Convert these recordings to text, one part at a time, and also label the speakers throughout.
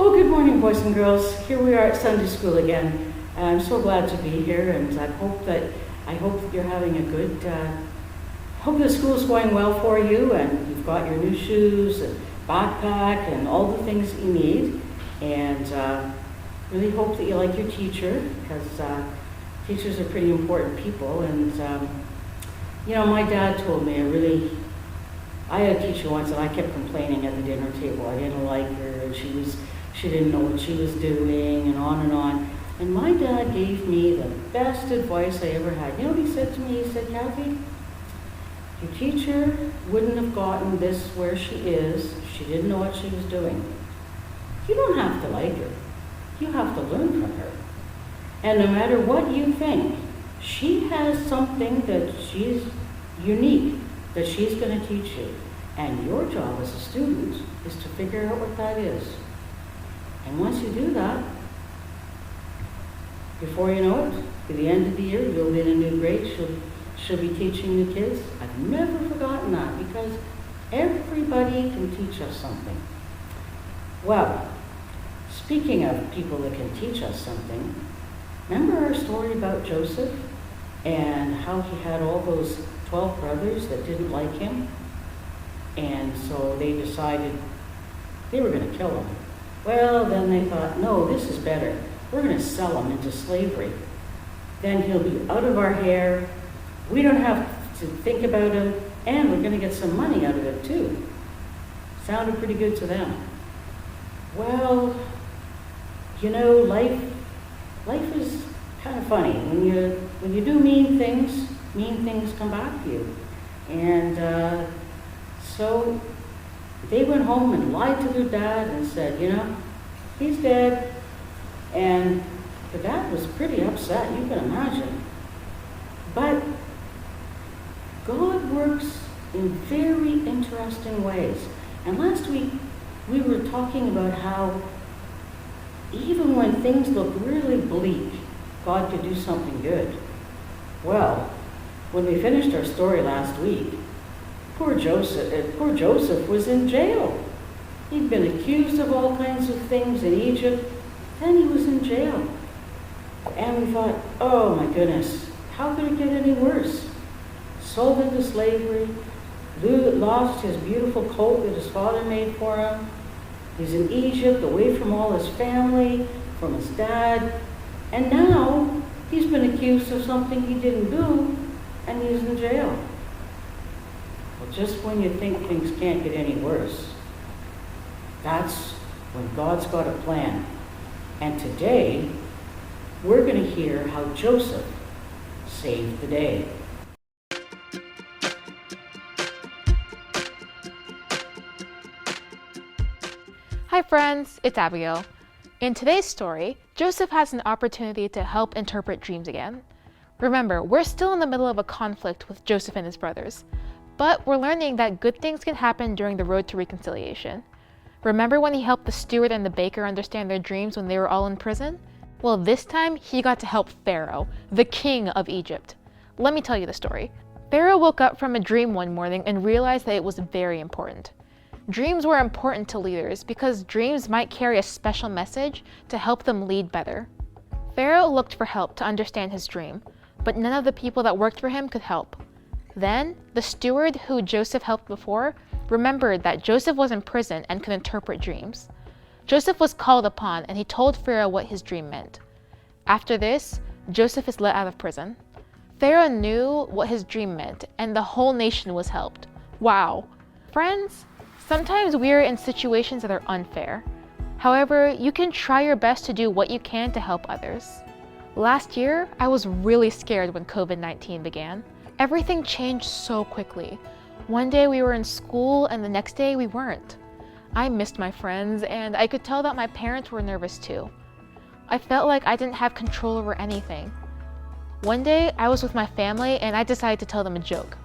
Speaker 1: Oh, good morning, boys and girls. Here we are at Sunday school again. I'm so glad to be here, and I hope that you're having a good. Hope the school's going well for you, and you've got your new shoes and backpack and all the things that you need. And really hope that you like your teacher, because teachers are pretty important people. And my dad told me I had a teacher once, and I kept complaining at the dinner table. I didn't like her, and she didn't know what she was doing, and on and on. And my dad gave me the best advice I ever had. You know what he said to me? He said, Kathy, your teacher wouldn't have gotten this where she is if she didn't know what she was doing. You don't have to like her. You have to learn from her. And no matter what you think, she has something that she's unique, that she's going to teach you. And your job as a student is to figure out what that is. And once you do that, before you know it, by the end of the year, you'll be in a new grade. She'll be teaching the kids. I've never forgotten that, because everybody can teach us something. Well, speaking of people that can teach us something, remember our story about Joseph and how he had all those 12 brothers that didn't like him? And so they decided they were going to kill him. Well, then they thought, no, this is better. We're going to sell him into slavery. Then he'll be out of our hair. We don't have to think about him, and we're going to get some money out of it too. Sounded pretty good to them. Well, life is kind of funny. When you do mean things come back to you. And so they went home and lied to their dad and said, he's dead. And the dad was pretty upset, you can imagine. But God works in very interesting ways. And last week we were talking about how even when things look really bleak, God could do something good. Well, when we finished our story last week, Poor Joseph was in jail. He'd been accused of all kinds of things in Egypt. Then he was in jail. And we thought, oh my goodness, how could it get any worse? Sold into slavery, lost his beautiful coat that his father made for him. He's in Egypt, away from all his family, from his dad. And now he's been accused of something he didn't do, and he's in jail. Well, just when you think things can't get any worse, that's when God's got a plan. And today, we're going to hear how Joseph saved the day.
Speaker 2: Hi friends, it's Abigail. In today's story, Joseph has an opportunity to help interpret dreams again. Remember, we're still in the middle of a conflict with Joseph and his brothers. But we're learning that good things can happen during the road to reconciliation. Remember when he helped the steward and the baker understand their dreams when they were all in prison? Well, this time he got to help Pharaoh, the king of Egypt. Let me tell you the story. Pharaoh woke up from a dream one morning and realized that it was very important. Dreams were important to leaders because dreams might carry a special message to help them lead better. Pharaoh looked for help to understand his dream, but none of the people that worked for him could help. Then, the steward who Joseph helped before remembered that Joseph was in prison and could interpret dreams. Joseph was called upon, and he told Pharaoh what his dream meant. After this, Joseph is let out of prison. Pharaoh knew what his dream meant, and the whole nation was helped. Wow! Friends, sometimes we are in situations that are unfair. However, you can try your best to do what you can to help others. Last year, I was really scared when COVID-19 began. Everything changed so quickly. One day we were in school and the next day we weren't. I missed my friends and I could tell that my parents were nervous too. I felt like I didn't have control over anything. One day I was with my family and I decided to tell them a joke.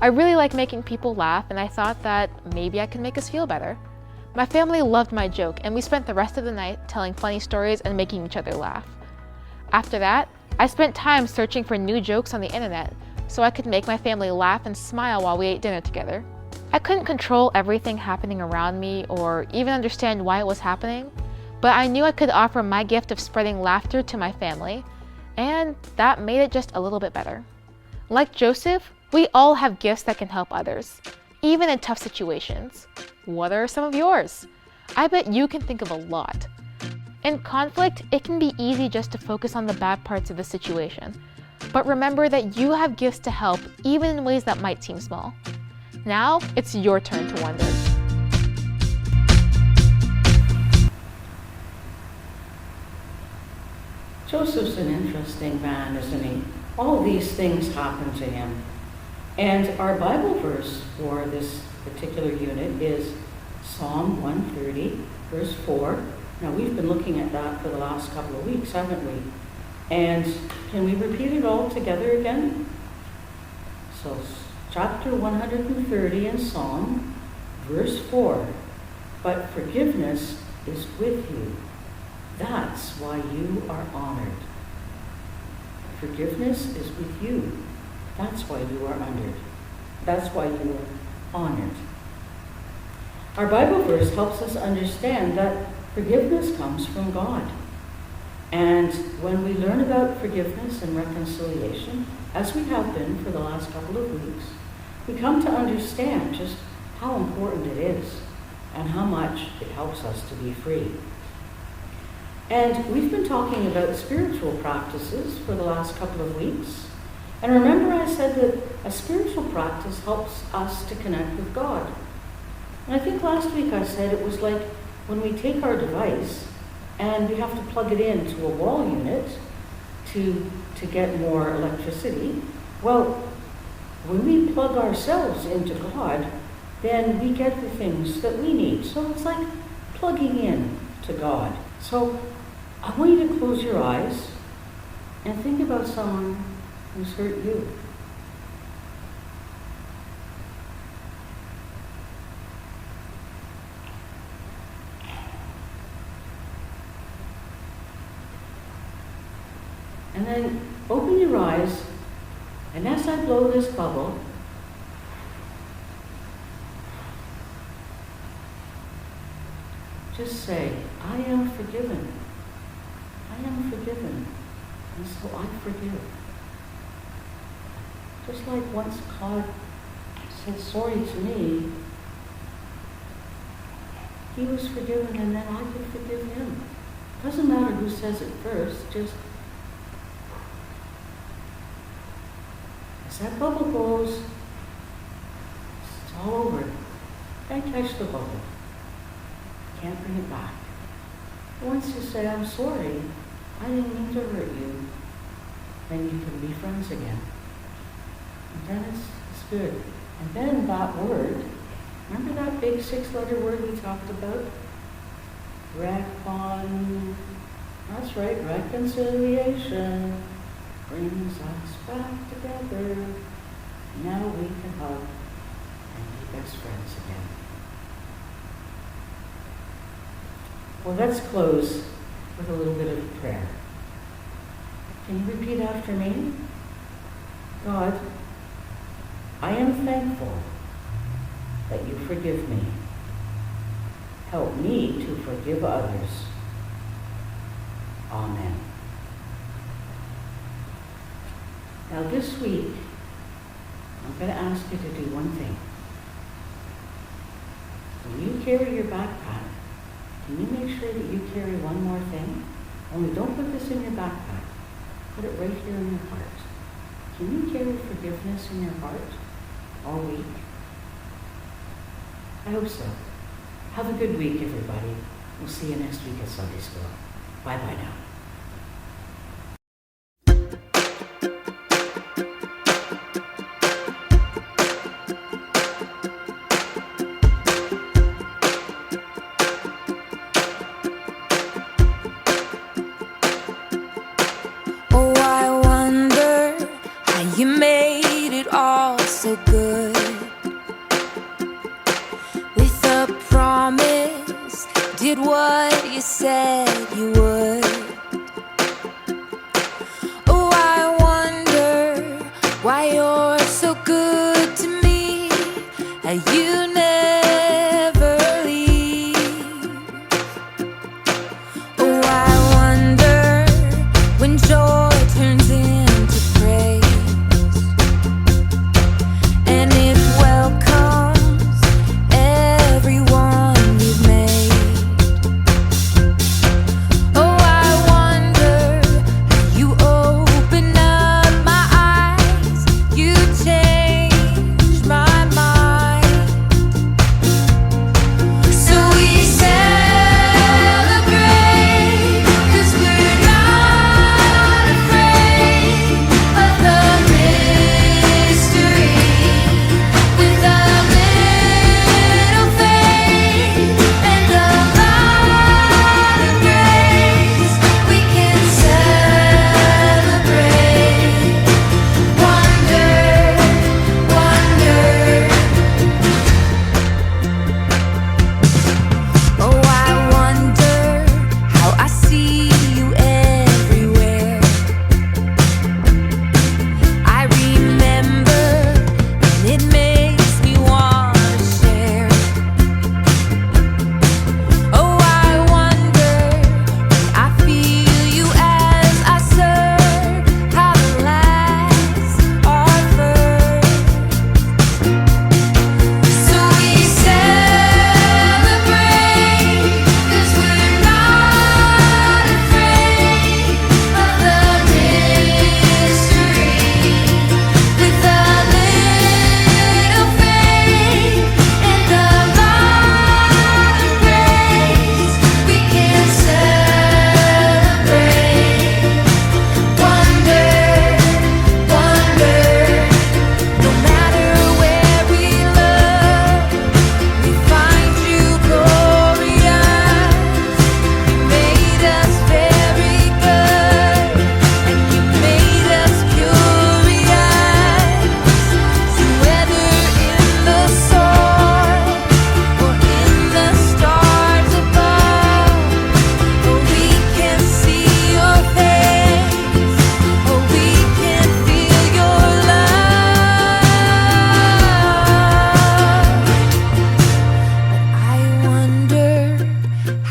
Speaker 2: I really like making people laugh and I thought that maybe I could make us feel better. My family loved my joke and we spent the rest of the night telling funny stories and making each other laugh. After that, I spent time searching for new jokes on the internet so I could make my family laugh and smile while we ate dinner together. I couldn't control everything happening around me or even understand why it was happening, but I knew I could offer my gift of spreading laughter to my family, and that made it just a little bit better. Like Joseph, we all have gifts that can help others, even in tough situations. What are some of yours? I bet you can think of a lot. In conflict, it can be easy just to focus on the bad parts of the situation. But remember that you have gifts to help, even in ways that might seem small. Now, it's your turn to wonder.
Speaker 1: Joseph's an interesting man, isn't he? All these things happen to him. And our Bible verse for this particular unit is Psalm 130, verse 4. Now, we've been looking at that for the last couple of weeks, haven't we? And can we repeat it all together again? So, chapter 130 in Psalm, verse 4. But forgiveness is with you. That's why you are honored. Forgiveness is with you. That's why you are honored. That's why you are honored. Our Bible verse helps us understand that forgiveness comes from God. And when we learn about forgiveness and reconciliation, as we have been for the last couple of weeks, we come to understand just how important it is and how much it helps us to be free. And we've been talking about spiritual practices for the last couple of weeks. And remember I said that a spiritual practice helps us to connect with God. And I think last week I said it was like when we take our device and we have to plug it into a wall unit to get more electricity. Well, when we plug ourselves into God, then we get the things that we need. So it's like plugging in to God. So I want you to close your eyes and think about someone who's hurt you. And then open your eyes, and as I blow this bubble, just say, I am forgiven. I am forgiven, and so I forgive. Just like once God said sorry to me, he was forgiven, and then I could forgive him. Doesn't matter who says it first, just as that bubble goes, it's all over. Can't catch the bubble. Can't bring it back. Once you say, I'm sorry, I didn't mean to hurt you, then you can be friends again. And then it's good. And then that word, remember that big 6-letter word we talked about? That's right, reconciliation brings us back together. Now we can hug and be best friends again. Well, let's close with a little bit of prayer. Can you repeat after me? God, I am thankful that you forgive me. Help me to forgive others. Amen. Now this week, I'm going to ask you to do one thing. When you carry your backpack, can you make sure that you carry one more thing? Only don't put this in your backpack. Put it right here in your heart. Can you carry forgiveness in your heart all week? I hope so. Have a good week, everybody. We'll see you next week at Sunday School. Bye-bye now.
Speaker 3: You made it all so good, with a promise, did what you said you would. Oh, I wonder why you're so good to me, how you never leave.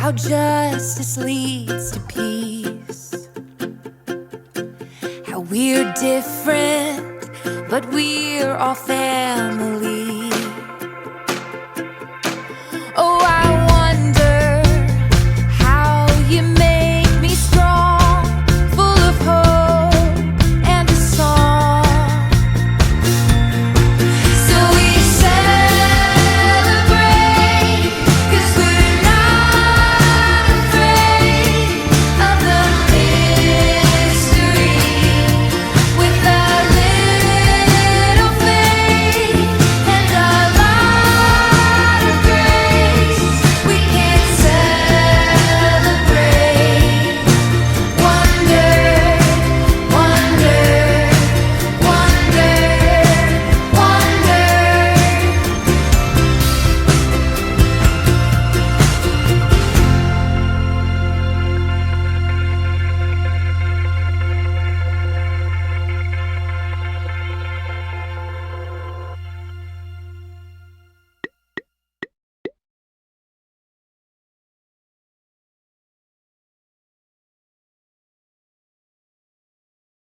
Speaker 3: how justice leads to peace. How we're different, but we're all family.